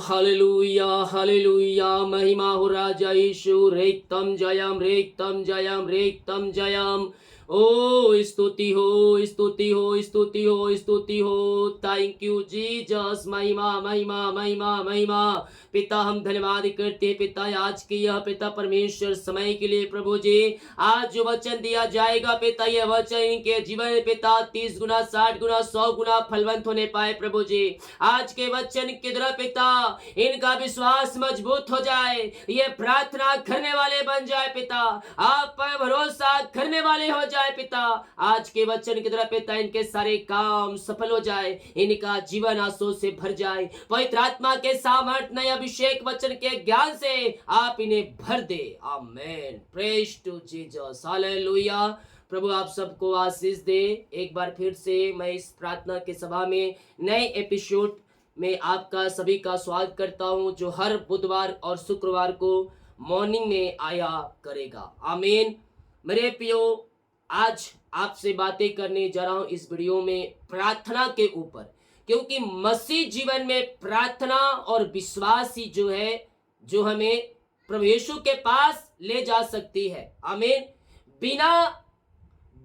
Hallelujah hallelujah महिमा हो राजा यीशु रेक्तम जयम रेक्तम जयम रेक्तम जयम। ओ स्तुति हो स्तुति हो स्तुति हो स्तुति हो। Thank you Jesus. महिमा महिमा महिमा महिमा। पिता हम धन्यवाद करते हैं पिता आज की यह पिता परमेश्वर समय के लिए प्रभु जी। आज जो वचन दिया जाएगा पिता यह वचन इनके जीवन में पिता 30 गुना 60 गुना 100 गुना फलवंत होने पाए प्रभु जी। आज के वचन के द्वारा पिता इनका विश्वास मजबूत हो जाए, ये प्रार्थना करने वाले बन जाए पिता, आप पर भरोसा करने वाले हो जाए पिता। आज के वचन की तरफ पिता इनके सारे काम सफल हो जाए, इनका जीवन आंसू से भर जाए। पवित्र आत्मा के सामर्थ नए अभिषेक वचन के ज्ञान से आप इन्हें भर दे। Amen. Praise to Jesus. Hallelujah. प्रभु आप सबको आशीष दे। एक बार फिर से मैं इस प्रार्थना के सभा में नए एपिसोड में आपका सभी का स्वागत करता हूं, जो हर बुधवार और शुक्रवार को मॉर्निंग में आया करेगा। आमीन। मेरे प्रियो, आज आपसे बातें करने जा रहा हूं इस वीडियो में प्रार्थना के ऊपर, क्योंकि मसीह जीवन में प्रार्थना और विश्वास ही जो है जो हमें प्रभु यीशु के पास ले जा सकती है। आमीन। बिना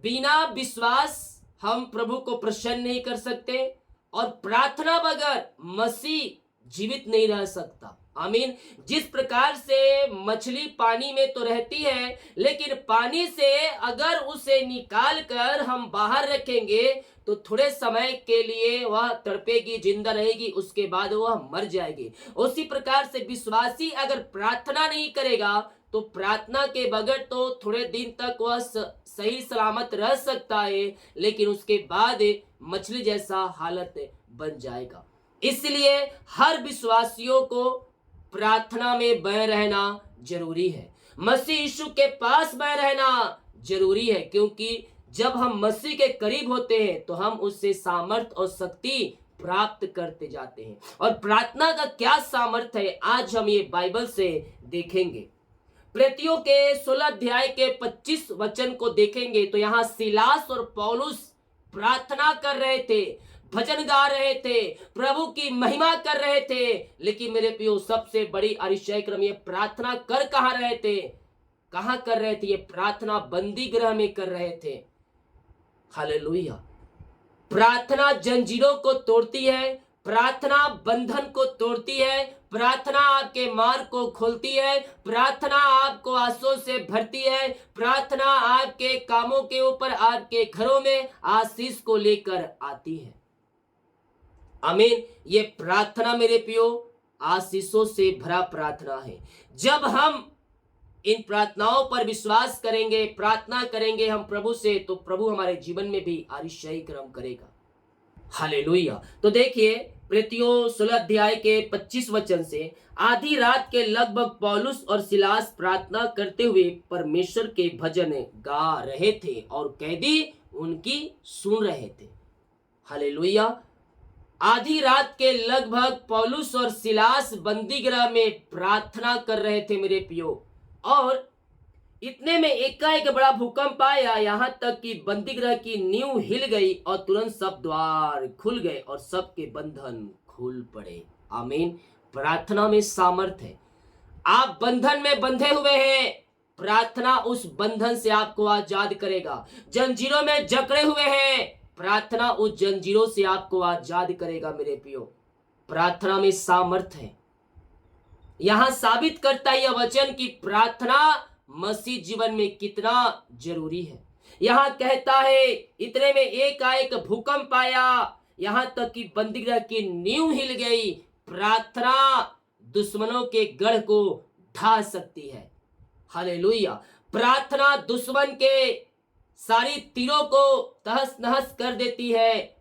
बिना विश्वास हम प्रभु को प्रसन्न नहीं कर सकते, और प्रार्थना बगैर मसीह जीवित नहीं रह सकता। आमीन। जिस प्रकार से मछली पानी में तो रहती है, लेकिन पानी से अगर उसे निकाल कर हम बाहर रखेंगे तो थोड़े समय के लिए वह तड़पेगी, जिंदा रहेगी, उसके बाद वह मर जाएगी। उसी प्रकार से विश्वासी अगर प्रार्थना नहीं करेगा तो प्रार्थना के बगैर तो थोड़े दिन तक वह सही सलामत रह सकता है, लेकिन उसके बाद मछली जैसा हालत बन जाएगा। इसलिए हर विश्वासियों को प्रार्थना में बने रहना जरूरी है, मसीह यीशु के पास बने रहना जरूरी है, क्योंकि जब हम मसीह के करीब होते हैं तो हम उससे सामर्थ और शक्ति प्राप्त करते जाते हैं। और प्रार्थना का क्या सामर्थ है आज हम ये बाइबल से देखेंगे। प्रेरितों के 16 अध्याय के 25 वचन को देखेंगे तो यहाँ सिलास और पौलुस प्रार्थना कर रहे थे, भजन गा रहे थे, प्रभु की महिमा कर रहे थे। लेकिन मेरे प्रियो, सबसे बड़ी आश्चर्य क्रम, ये प्रार्थना कर कहाँ रहे थे? कहाँ कर रहे थे? ये प्रार्थना बंदी गृह में कर रहे थे। हालेलुया। प्रार्थना जंजीरों को तोड़ती है, प्रार्थना बंधन को तोड़ती है, प्रार्थना आपके मार्ग को खोलती है, प्रार्थना आपको आंसू से भरती है, प्रार्थना आपके कामों के ऊपर, आपके घरों में आशीष को लेकर आती है। आमीन। ये प्रार्थना मेरे प्रियो आशीषों से भरा प्रार्थना है। जब हम इन प्रार्थनाओं पर विश्वास करेंगे, प्रार्थना करेंगे हम प्रभु से, तो प्रभु हमारे जीवन में भी आश्चर्य कर्म करेगा। हालेलुया। तो देखिए, प्रेरितों 16 अध्याय के 25 वचन से, आधी रात के लगभग पौलुस और सिलास प्रार्थना करते हुए परमेश्वर के भजन गा रहे थे और कैदी उनकी सुन रहे थे। हालेलुया। आधी रात के लगभग पौलुस और सिलास बंदी गृह में प्रार्थना कर रहे थे मेरे प्रियो, और इतने में एकाएक बड़ा भूकंप आया, यहां तक कि बंदी गृह की नींव हिल गई और तुरंत सब द्वार खुल गए और सबके बंधन खुल पड़े। आमीन। प्रार्थना में सामर्थ्य है। आप बंधन में बंधे हुए हैं, प्रार्थना उस बंधन से आपको आजाद करेगा। जंजीरों में जकड़े हुए हैं, प्रार्थना उस जंजीरों से आपको आजाद करेगा मेरे प्रियो। प्रार्थना में सामर्थ्य है। यहां साबित करता है यह वचन की प्रार्थना मसीह जीवन में कितना जरूरी है। यहां कहता है, इतने में एकाएक भूकंप आया, यहां तक कि बंदीगृह की नींव हिल गई। प्रार्थना दुश्मनों के गढ़ को ढा सकती है। हालेलुया। प्रार्थना दुश्मन के सारी तीरों को तहस नहस कर देती है।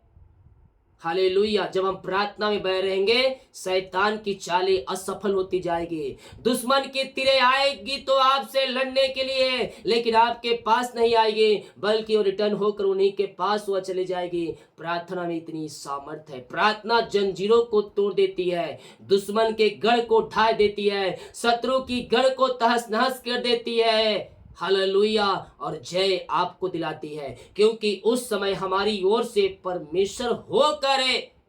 हालेलुया। जब हम प्रार्थना में बने रहेंगे, शैतान की चालें असफल होती जाएगी। दुश्मन की तीरें आएगी तो आपसे लड़ने के लिए, लेकिन आपके पास नहीं आएगी, बल्कि वो रिटर्न होकर उन्हीं के पास वह चले जाएगी। प्रार्थना में इतनी सामर्थ्य है। प्रार्थना जंजीरों को तोड़ देती है, दुश्मन के गढ़ को ढा देती है, शत्रु की गढ़ को तहस नहस कर देती है। हालेलुया। और जय आपको दिलाती है, क्योंकि उस समय हमारी ओर से परमेश्वर होकर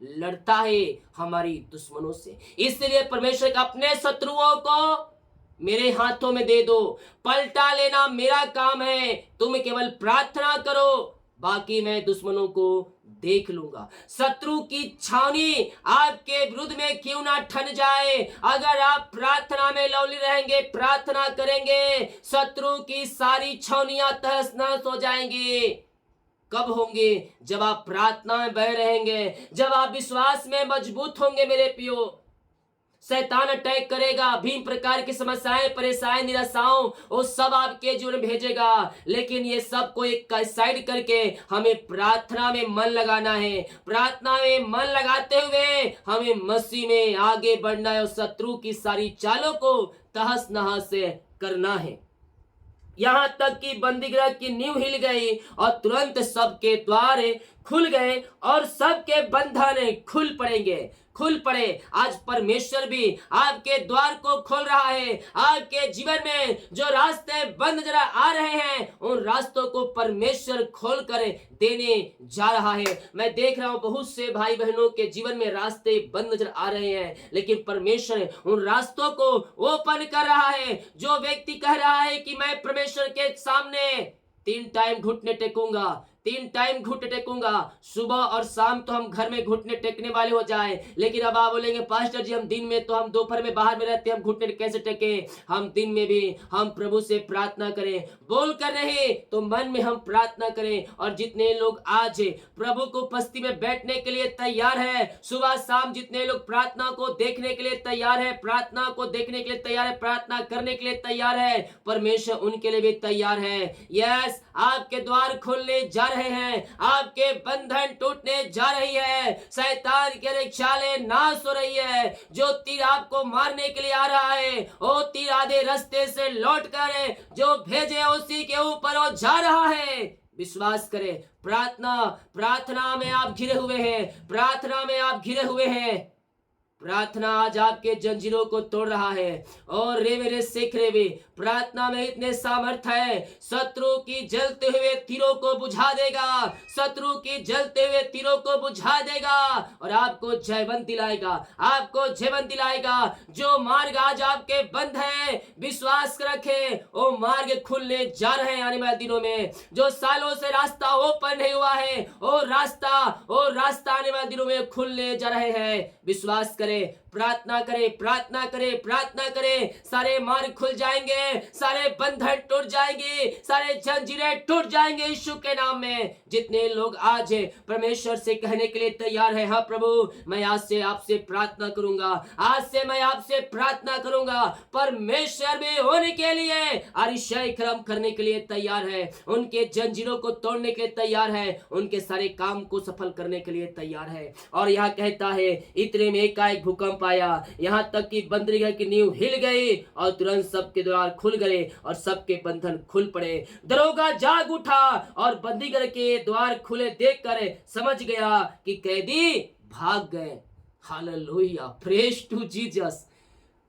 लड़ता है हमारी दुश्मनों से। इसलिए परमेश्वर का अपने शत्रुओं को मेरे हाथों में दे दो, पलटा लेना मेरा काम है, तुम केवल प्रार्थना करो, बाकी मैं दुश्मनों को देख लूंगा। शत्रु की छावनी आपके विरुद्ध में क्यों ना ठन जाए, अगर आप प्रार्थना में लौली रहेंगे, प्रार्थना करेंगे, शत्रु की सारी छावनियां तहस नहस हो जाएंगी। कब होंगे? जब आप प्रार्थना में बह रहेंगे, जब आप विश्वास में मजबूत होंगे मेरे प्रियो। शैतान अटैक करेगा, भिन्न प्रकार की समस्याएं, परेशानियां, निराशाओं, वो सब आपके जीवन में भेजेगा, लेकिन ये सब को एक साइड करके हमें प्रार्थना में मन लगाना है। प्रार्थना में मन लगाते हुए हमें मसीह में आगे बढ़ना है और शत्रु की सारी चालों को तहस नहस करना है। यहां तक कि बंदीगृह की नींव हिल गई और तुरंत सबके द्वार खुल गए और सबके बंधन खुल पड़े। आज परमेश्वर भी आपके द्वार को खोल रहा है। आपके जीवन में जो रास्ते बंद नजर आ रहे हैं, उन रास्तों को परमेश्वर खोल कर देने जा रहा है। मैं देख रहा हूं बहुत से भाई बहनों के जीवन में रास्ते बंद नजर आ रहे हैं, लेकिन परमेश्वर उन रास्तों को ओपन कर रहा है। जो व्यक्ति कह रहा है कि मैं परमेश्वर के सामने 3 टाइम घुटने टेकूंगा, सुबह और शाम तो हम घर में घुटने टेकने वाले हो जाए, लेकिन अब आप बोलेंगे पास्टर जी हम दिन में तो हम दोपहर में बाहर में रहते हैं, हम घुटने कैसे टेके? हम दिन में भी हम प्रभु से प्रार्थना करें, बोल कर नहीं तो मन में हम प्रार्थना करें। और जितने लोग आज प्रभु को उपस्थिति में बैठने के लिए तैयार है, सुबह शाम जितने लोग प्रार्थना को देखने के लिए तैयार है, प्रार्थना को देखने के लिए तैयार है, प्रार्थना करने के लिए तैयार है, परमेश्वर उनके लिए भी तैयार है। यस, आपके द्वार खुलने जा रहे हैं, आपके बंधन टूटने जा रही है, शैतान के चालें नाश हो रही है। जो तीर आपको मारने के लिए आ रहा है, वो तीर आधे रास्ते से लौट कर जो भेजे उसी के ऊपर वो जा रहा है। विश्वास करें, प्रार्थना में आप घिरे हुए हैं। प्रार्थना आज आपके जंजीरों को तोड़ रहा है। और रे मेरे सिख रे भी प्रार्थना में इतने सामर्थ है, शत्रु की जलते हुए तीरों को बुझा देगा, और आपको जयवंत दिलाएगा। जो मार्ग आज आपके बंद है, विश्वास रखे वो मार्ग खुलने जा रहे हैं आने वाले दिनों में। जो सालों से रास्ता ओपन नहीं हुआ है, वो रास्ता आने वाले दिनों में खुलने जा रहे हैं। विश्वास करें, प्रार्थना करें, सारे मार्ग खुल जाएंगे, सारे बंधन टूट जाएंगे, सारे जंजीरें टूट जाएंगे यीशु के नाम में। जितने लोग आज परमेश्वर से कहने के लिए तैयार है, हाँ प्रभु मैं आज से आपसे प्रार्थना करूंगा, परमेश्वर में होने के लिए अतिशय कर्म करने के लिए तैयार है, उनके जंजीरों को तोड़ने के लिए तैयार है, उनके सारे काम को सफल करने के लिए तैयार है। और यह कहता है इतने में एकाएक भूकंप आया, यहाँ तक कि बंदीगृह की नींव हिल गई और तुरंत सबके द्वार खुल गए और सबके बंधन खुल पड़े। दरोगा जाग उठा और बंदीगृह के द्वार खुले देखकर समझ गया कि कैदी भाग गए। Hallelujah, praise to Jesus.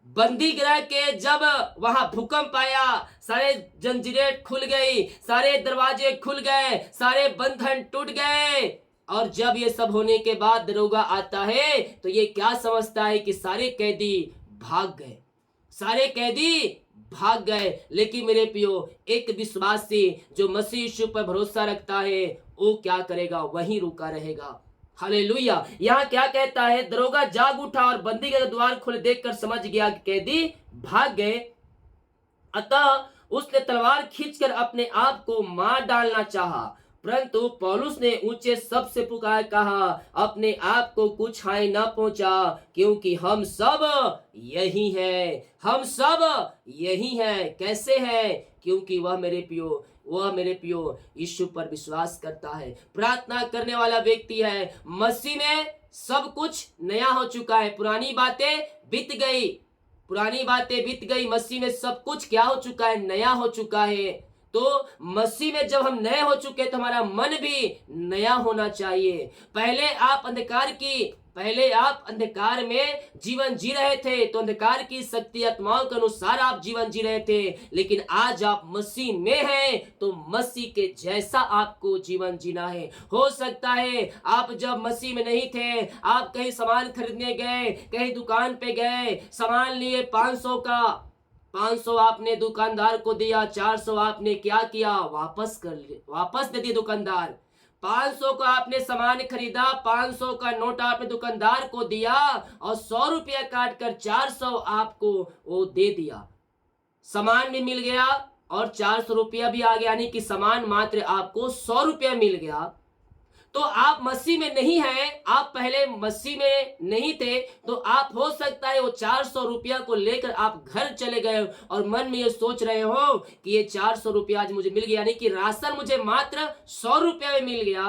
बंदीगृह के जब वहां भूकंप आया, सारे जंजीरें खुल गई, सारे दरवाजे खुल गए, सारे बंधन टूट गए। और जब ये सब होने के बाद दरोगा आता है तो ये क्या समझता है कि सारे कैदी भाग गए। लेकिन मेरे प्रियो, एक विश्वासी जो मसीह यीशु पर भरोसा रखता है वो क्या करेगा? वहीं रुका रहेगा। हालेलुया। यहाँ क्या कहता है? दरोगा जाग उठा और बंदीगृह का द्वार खुले देखकर समझ गया कि कैदी भाग गए, अतः उसने तलवार खींचकर अपने आप को मार डालना चाहा, परंतु पौलुस ने ऊंचे शब्द से पुकार कहा, अपने आप को कुछ हानि न पहुंचा, क्योंकि हम सब यही हैं। कैसे हैं? क्योंकि वह मेरे प्रियो यीशु पर विश्वास करता है, प्रार्थना करने वाला व्यक्ति है। मसीह में सब कुछ नया हो चुका है, पुरानी बातें बीत गई। मसीह में सब कुछ क्या हो चुका है? नया हो चुका है। तो मसीह में जब हम नए हो चुके तो हमारा मन भी नया होना चाहिए। पहले आप अंधकार की पहले आप अंधकार में जीवन जी रहे थे, तो अंधकार की शक्ति आत्माओं के अनुसार आप जीवन जी रहे थे, लेकिन आज आप मसीह में हैं, तो मसीह के जैसा आपको जीवन जीना है। हो सकता है आप जब मसीह में नहीं थे, आप कहीं सामान खरीदने गए, कहीं दुकान पे गए, सामान लिए 500 का, 500 आपने दुकानदार को दिया, 400 आपने क्या किया, वापस दे दिया दुकानदार। 500 का आपने सामान खरीदा, 500 का नोट आपने दुकानदार को दिया और 100 रुपया काट कर 400 आपको वो दे दिया। सामान भी मिल गया और 400 रुपया भी आ गया, यानी कि सामान मात्र आपको 100 रुपया मिल गया। तो आप मसीह में नहीं हैं, आप पहले मसीह में नहीं थे, तो आप हो सकता है वो 400 रुपया को लेकर आप घर चले गए और मन में ये सोच रहे हो कि ये 400 रुपया आज मुझे मिल गया, यानी कि राशन मुझे मात्र 100 रुपया में मिल गया।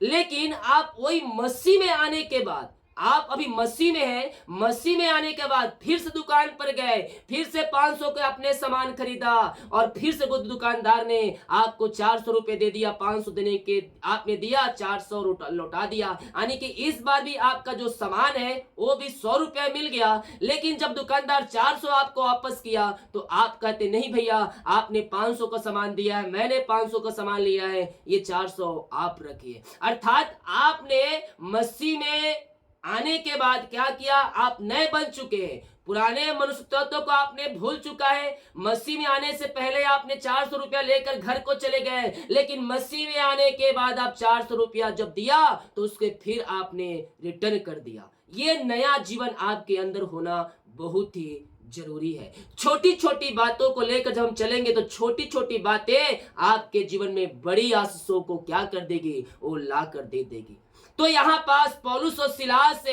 लेकिन आप वही मसीह में आने के बाद, आप अभी मसीह में हैं, मसीह में आने के बाद फिर से दुकान पर गए, फिर से 500 का अपने सामान खरीदा और फिर से वो दुकानदार ने आपको 400 रुपए दे दिया। 500 देने के आपने दिया, 400 लौटा दिया, यानी कि इस बार भी आपका जो सामान है वो भी 100 रुपया मिल गया। लेकिन जब दुकानदार 400 आपको वापस किया, तो आप कहते नहीं भैया, आपने 500 का सामान दिया है, मैंने 500 का सामान लिया है, ये 400 आप रखिए। अर्थात आपने मसीह में आने के बाद क्या किया, आप नए बन चुके हैं। पुराने मनुष्य तत्व को आपने भूल चुका है। मसीह में आने से पहले आपने 400 रुपया लेकर घर को चले गए, लेकिन मसीह में आने के बाद आप 400 रुपया जब दिया तो उसके फिर आपने रिटर्न कर दिया। ये नया जीवन आपके अंदर होना बहुत ही जरूरी है। छोटी छोटी बातों को लेकर जब हम चलेंगे तो छोटी छोटी बातें आपके जीवन में बड़ी आशीषों को क्या कर देगी, वो ला कर दे देगी। तो यहाँ पास पौलुस और सिलास से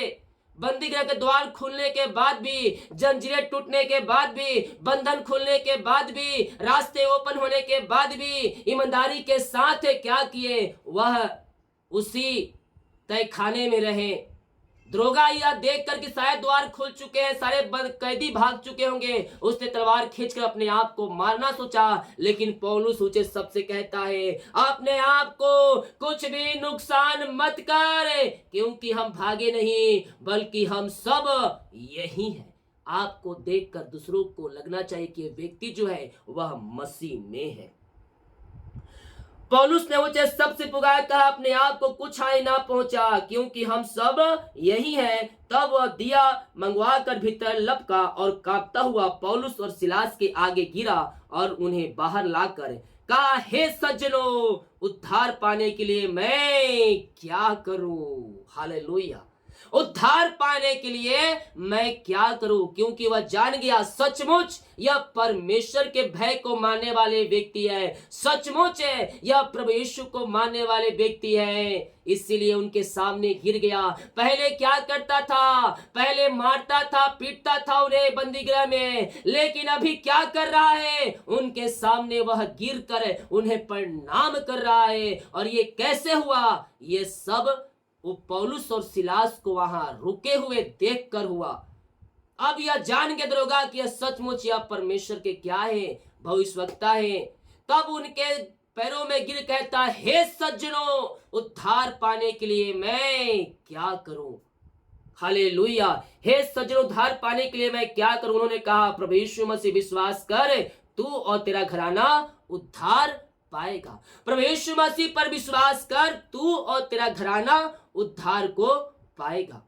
बंदी गृह के द्वार खुलने के बाद भी, जंजीरें टूटने के बाद भी, बंधन खुलने के बाद भी, रास्ते ओपन होने के बाद भी ईमानदारी के साथ क्या किए, वह उसी तय खाने में रहे। दरोगा यह देखकर कि शायद द्वार खुल चुके हैं, सारे कैदी भाग चुके होंगे, उसने तलवार खींचकर अपने आप को मारना सोचा। लेकिन पौलुस उसे सबसे कहता है, अपने आप को कुछ भी नुकसान मत कर, क्योंकि हम भागे नहीं बल्कि हम सब यही हैं। आपको देखकर दूसरों को लगना चाहिए कि व्यक्ति जो है वह मसीह में है। पौलुस ने उसे सबसे पुकार कहा, अपने आप को कुछ हानि ना पहुंचा, क्योंकि हम सब यही हैं। तब वह दिया मंगवा कर भीतर लपका और कांपता हुआ पौलुस और सिलास के आगे गिरा और उन्हें बाहर लाकर कहा, हे सज्जनों, उद्धार पाने के लिए मैं क्या करूं। हालेलुया। उद्धार पाने के लिए मैं क्या करूं, क्योंकि वह जान गया सचमुच यह परमेश्वर के भय को मानने वाले व्यक्ति है, सचमुच है यह प्रभु यीशु को मानने वाले व्यक्ति है। इसीलिए उनके सामने गिर गया। पहले क्या करता था, पहले मारता था, पीटता था उन्हें बंदी गृह में, लेकिन अभी क्या कर रहा है, उनके सामने वह गिर कर उन्हें प्रणाम कर रहा है। और ये कैसे हुआ, ये सब वो पौलुस और सिलास को वहां रुके हुए देखकर हुआ। अब यह जान के दरोगा कि यह सचमुच यह परमेश्वर के क्या है, भविष्यवक्ता है। तब उनके पैरों में गिर कहता, हे सज्जनों, उद्धार पाने के लिए मैं क्या करूं। हालेलुया। हे सज्जनों, उद्धार पाने के लिए मैं क्या करूं। उन्होंने कहा, प्रभु यीशु मसीह विश्वास कर, तू और तेरा घराना उद्धार पाएगा। प्रभु यीशु मसीह पर विश्वास कर, तू और तेरा घराना उद्धार को पाएगा।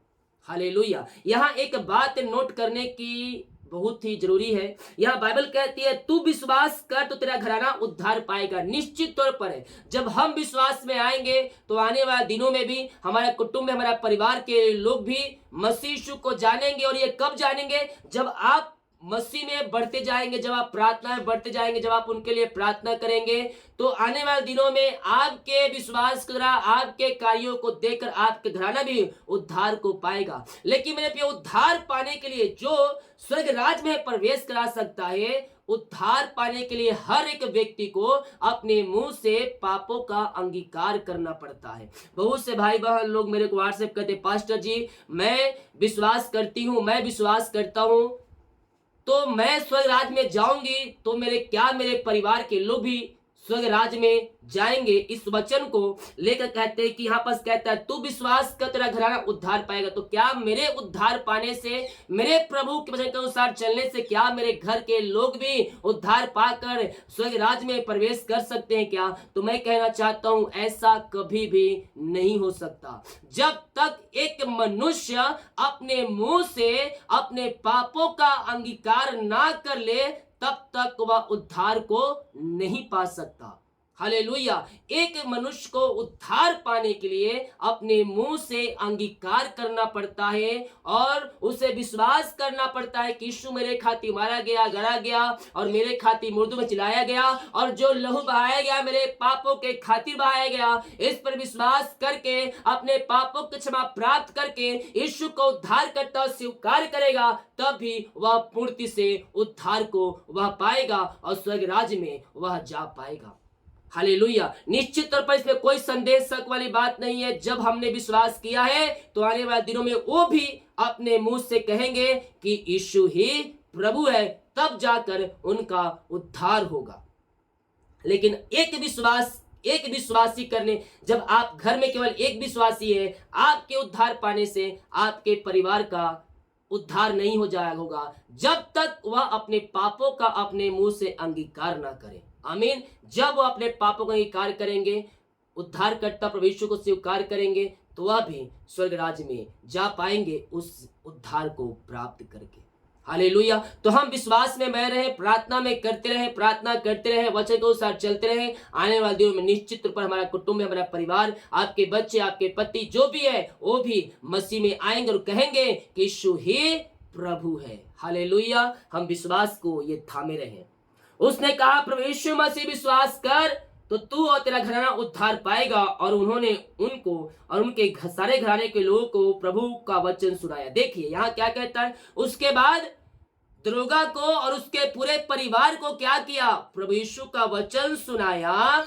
हालेलुया। यहाँ एक बात नोट करने की बहुत ही जरूरी है। यह बाइबल कहती है, तू विश्वास कर तो तेरा घराना उद्धार पाएगा। निश्चित तौर पर है, जब हम विश्वास में आएंगे तो आने वाले दिनों में भी हमारे कुटुंब में, हमारा परिवार के लोग भी मसीह यीशु को जानेंगे। और ये कब जानेंगे, जब आप मसीह में बढ़ते जाएंगे, जब आप प्रार्थना में बढ़ते जाएंगे, जब आप उनके लिए प्रार्थना करेंगे, तो आने वाले दिनों में आपके विश्वास द्वारा, आपके कार्यों को देखकर आपके घराना भी उद्धार को पाएगा। लेकिन मेरे प्रिय, उद्धार पाने के लिए जो स्वर्ग राज में प्रवेश करा सकता है, उद्धार पाने के लिए हर एक व्यक्ति को अपने मुंह से पापों का अंगीकार करना पड़ता है। बहुत से भाई बहन लोग मेरे को व्हाट्सएप करते, पास्टर जी मैं विश्वास करती हूँ, मैं विश्वास करता हूँ, तो मैं स्वर्ग राज में जाऊंगी तो मेरे परिवार के लोग भी स्वर्ग राज में जाएंगे। इस वचन को लेकर कहते हैं कि यहाँ पर कहता है तू विश्वास कर तेरा घराना उद्धार पाएगा। तो क्या मेरे उद्धार पाने से, मेरे प्रभु के वचन के अनुसार चलने से क्या मेरे घर के लोग भी उद्धार पाकर स्वर्ग राज में प्रवेश कर सकते हैं क्या? तो मैं कहना चाहता हूं ऐसा कभी भी नहीं हो सकता। जब तक एक मनुष्य अपने मुंह से अपने पापों का अंगीकार ना कर ले तब तक वह उद्धार को नहीं पा सकता। हालेलुया। एक मनुष्य को उद्धार पाने के लिए अपने मुंह से अंगीकार करना पड़ता है और उसे विश्वास करना पड़ता है कि यीशु मेरे खातिर मारा गया, गड़ा गया और मेरे खातिर मुर्दों में चिल्लाया गया, और जो लहू बहाया गया मेरे पापों के खातिर बहाया गया। इस पर विश्वास करके अपने पापों की क्षमा प्राप्त करके यीशु को उद्धार करता स्वीकार करेगा, तब भी वह पूर्ति से उद्धार को वह पाएगा और स्वर्ग राज्य में वह जा पाएगा। हालेलुया। निश्चित तौर पर इसमें कोई संदेह शक वाली बात नहीं है। जब हमने विश्वास किया है तो आने वाले दिनों में वो भी अपने मुंह से कहेंगे कि यीशु ही प्रभु है, तब जाकर उनका उद्धार होगा। लेकिन एक विश्वासी करने, जब आप घर में केवल एक विश्वासी है, आपके उद्धार पाने से आपके परिवार का उद्धार नहीं हो जाएगा होगा जब तक वह अपने पापों का अपने मुंह से अंगीकार ना करे। आमीन। जब वो अपने पापों का अंगीकार करेंगे, उद्धारकर्ता प्रभु यीशु को स्वीकार करेंगे, तो वह भी स्वर्ग राज्य में जा पाएंगे उस उद्धार को प्राप्त करके। हालेलुया। तो हम विश्वास में बह रहे, प्रार्थना में करते रहे, प्रार्थना करते रहे, वचन के अनुसार चलते रहे। आने वाले दिनों में निश्चित रूप पर हमारा कुटुंब, हमारा परिवार, आपके बच्चे, आपके पति जो भी है वो भी मसीह में आएंगे और कहेंगे कि यीशु ही प्रभु है। हालेलुया। हम विश्वास को ये थामे रहे। उसने कहा प्रभु यीशु मसीह विश्वास कर तो तू और तेरा घराना उद्धार पाएगा। और उन्होंने उनको और उनके सारे घराने के लोगों को प्रभु का वचन सुनाया। देखिए यहाँ क्या कहता है, उसके बाद दरोगा को और उसके पूरे परिवार को क्या किया, प्रभु यीशु का वचन सुनाया।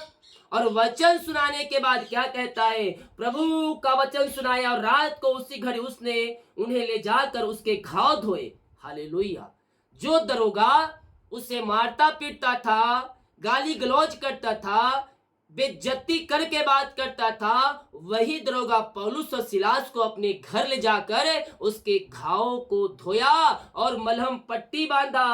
और वचन सुनाने के बाद क्या कहता है, प्रभु का वचन सुनाया और रात को उसी घड़ी उसने उन्हें ले जाकर उसके घाव धोए। हालेलुया। जो दरोगा उसे मारता पीटता था, गाली गलौज करता था, बेइज्जती करके बात करता था, वही दरोगा पौलुस और सिलास को अपने घर ले जाकर उसके घाव को धोया और मलहम पट्टी बांधा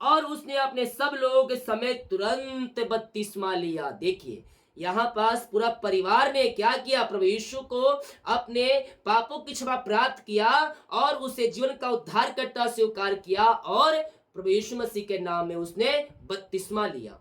और उसने अपने सब लोगों के समेत तुरंत बपतिस्मा लिया। देखिए यहाँ पास पूरा परिवार ने क्या किया, प्रभु यीशु को अपने पापों की क्षमा प्राप्त किया और उसे जीवन का उद्धारकर्ता स्वीकार किया और प्रभु यीशु मसीह के नाम में उसने बपतिस्मा लिया।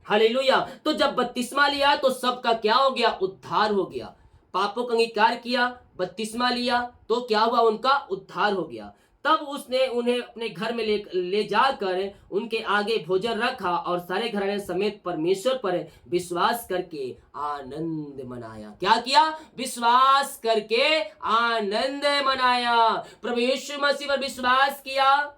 हालेलुया। तो जब बपतिस्मा लिया तो सबका क्या हो गया, उद्धार हो गया। पापों का अंगीकार किया, बपतिस्मा लिया तो क्या हुआ, उनका उद्धार हो गया। तब उसने उन्हें अपने घर में ले जाकर उनके आगे भोजन रखा और सारे घराने समेत परमेश्वर पर विश्वास करके आनंद मनाया। क्या किया, विश्वास करके आनंद मनाया। प्रभु यीशु मसीह पर विश्वास किया,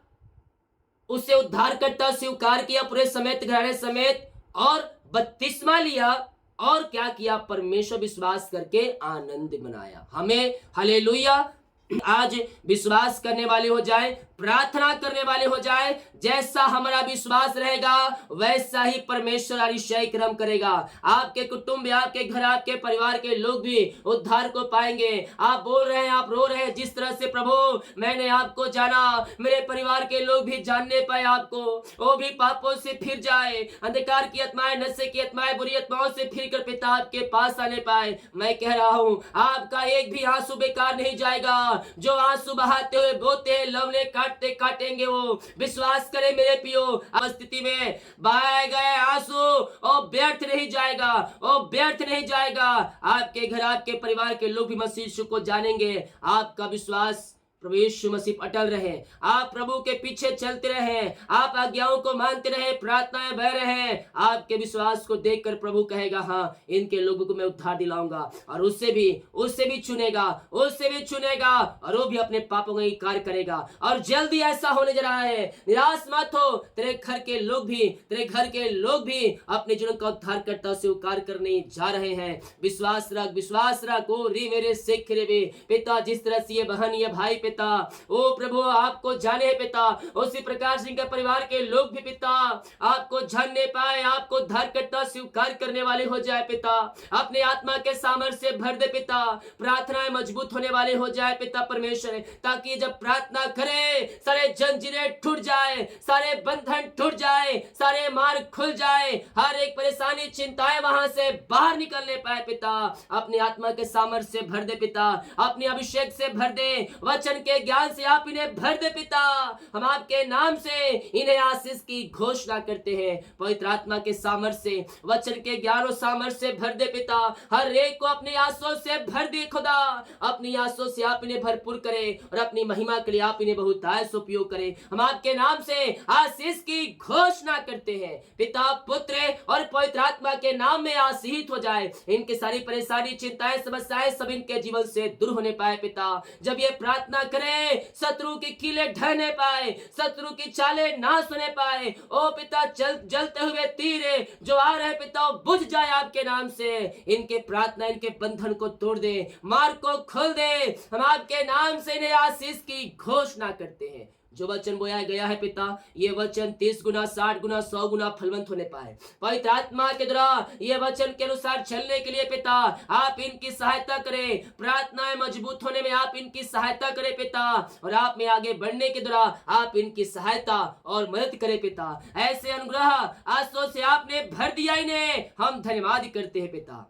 उसे उद्धारकर्ता स्वीकार किया पूरे समेत घराने समेत और बपतिस्मा लिया और क्या किया, परमेश्वर विश्वास करके आनंद मनाया। हमें हालेलुया आज विश्वास करने वाले हो जाए, प्रार्थना करने वाले हो जाए। जैसा हमारा विश्वास रहेगा वैसा ही परमेश्वर अतिशय कर्म करेगा। आपके कुटुंब, आपके घर, आपके परिवार के लोग भी उद्धार को पाएंगे। आप बोल रहे हैं, आप रो रहे हैं, जिस तरह से प्रभु मैंने आपको जाना, मेरे परिवार के लोग भी जानने पाए आपको, वो भी पापों से फिर जाए, अंधकार की आत्माएं, नशे की आत्माएं, बुरी आत्माओं से फिर कर पिता आपके पास आने पाए। मैं कह रहा हूँ आपका एक भी आंसू बेकार नहीं जाएगा। जो आंसू बहाते हुए बोते लवले काटते काटेंगे वो विश्वास करे मेरे पियो, स्थिति में बहाए गए आंसू और व्यर्थ नहीं जाएगा, और व्यर्थ नहीं जाएगा। आपके घर, आपके परिवार के लोग भी मसीह यीशु को जानेंगे। आपका विश्वास प्रभु यीशु मसीह अटल रहे, आप प्रभु के पीछे चलते रहे, आप आज्ञाओं को मानते रहे, प्रार्थनाएं बह रहे। आपके विश्वास को देखकर प्रभु कहेगा हाँ इनके लोगों को मैं उद्धार दिलाऊंगा, और उससे भी चुनेगा और वो भी अपने पापों का इनकार करेगा। और जल्दी ऐसा होने जा रहा है, निराश मत हो। तेरे घर के लोग भी अपने जीवन का उद्धारकर्ता स्वीकार करने जा रहे हैं। विश्वास रख ओ री मेरे सिख रे पिता, जिस तरह से ये बहन, ये भाई पिता। ओ प्रभु आपको जाने पिता, उसी प्रकार से इनके परिवार के लोग भी पिता आपको जानने पाए, आपको उद्धारकर्ता स्वीकार करने वाले हो जाए पिता। अपने आत्मा के सामर्थ्य से भर दे पिता, प्रार्थनाएं मजबूत होने वाले हो जाए पिता परमेश्वर, ताकि जब प्रार्थना करे सारे जंजीरें टूट जाए, सारे बंधन टूट जाए, सारे मार्ग खुल जाए, हर एक परेशानी चिंताएं वहां से बाहर निकलने पाए पिता। अपने आत्मा के सामर्थ्य से भर दे पिता, अपने अभिषेक से भर दे, वचन के ज्ञान से आप इन्हें भर दे पिता। हम आपके नाम से इन्हें आशीष की घोषणा करते हैं। पवित्र आत्मा के सामर्थ्य से, वचन के ज्ञान और सामर्थ्य से भर दे पिता। हर एक को अपनी आंसुओं से भर दे खुदा, अपनी आंसुओं से आप इन्हें भरपूर करे और अपनी महिमा के लिए आप इन्हें बहुतायत से उपयोग करें। हम आपके नाम से आशीष की घोषणा करते हैं। पिता, पुत्र और पवित्र आत्मा के नाम में आशीषित हो जाए। इनकी सारी परेशानी, चिंताएं, समस्याएं सब इनके जीवन से दूर होने पाए पिता। जब ये प्रार्थना करें शत्रु की कीले ढहने पाए, शत्रु की चालें ना सुने पाए। ओ पिता, जलते हुए तीर जो आ रहे पिता बुझ जाए आपके नाम से। इनके प्रार्थना, इनके बंधन को तोड़ दे, मार्ग को खोल दे। हम आपके नाम से इन्हें आशीष की घोषणा करते हैं। जो वचन बोया गया है पिता, ये वचन 30 गुना, 60 गुना, 100 गुना फलवंत होने पाए। पवित्र आत्मा के द्वारा ये वचन के अनुसार चलने के लिए पिता आप इनकी सहायता करें। प्रार्थनाएं मजबूत होने में आप इनकी सहायता करें पिता, और आप में आगे बढ़ने के द्वारा आप इनकी सहायता और मदद करें पिता। ऐसे अनुग्रह आंसुओं से आपने भर दिया इन्हें, हम धन्यवाद करते हैं पिता।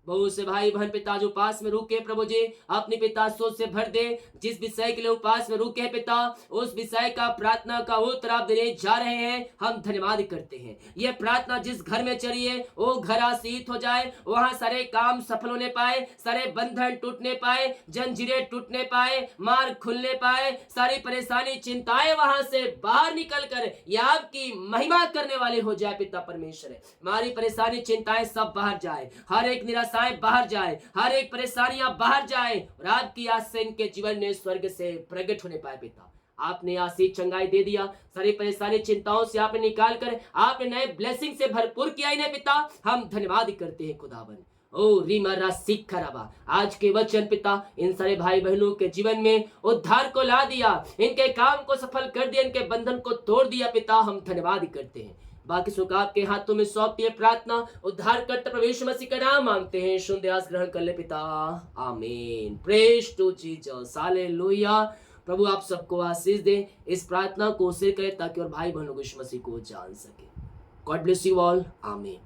बहुत से भाई बहन पिता जो उपास में रुके प्रभु जी, अपने पिता सोच से भर दे। जिस विषय के लिए उपास में रुके पिता, उस विषय का प्रार्थना का उत्तर आप देने जा रहे हैं, हम धन्यवाद करते हैं। ये प्रार्थना जिस घर में चलिए वो घर आशीषित हो जाए, वहां सारे काम सफल होने पाए, सारे बंधन टूटने पाए, जंजीरें टूटने पाए, मार्ग खुलने पाए, सारी परेशानी चिंताएं वहां से बाहर निकल कर ये आपकी महिमा करने वाले हो जाए पिता परमेश्वर। हमारी परेशानी चिंताएं सब बाहर जाए, हर एक निराशाएं बाहर जाए, हर एक परेशानियां बाहर जाए, और आपकी आशीष इनके जीवन में स्वर्ग से प्रकट होने पाए पिता। आपने आशीष चंगाई दे दिया, सारी परेशानी चिंताओं से आपने निकाल कर आपने नए ब्लेसिंग से भरपूर किया इन्हें पिता। हम धन्यवाद करते हैं खुदावन। ओ रीमरा सिखराबा, आज के वचन पिता इन सारे भाई बहनों के जीवन में उद्धार को ला दिया, इनके काम को सफल कर दिया, इनके बंधन को तोड़ दिया पिता। हम धन्यवाद करते हैं। बाकी सुख आपके हाथों में सौंपती है प्रार्थना, उद्धार करते प्रभु यीशु मसीह का नाम मांगते हैं। शुद्ध आस ग्रहण कर ले पिता, आमीन। Praise to Jesus, hallelujah. प्रभु आप सबको आशीष दे। इस प्रार्थना को सिर करें ताकि और भाई बहनों को यीशु मसीह को जान सके। गॉड ब्लेस यू ऑल, आमीन।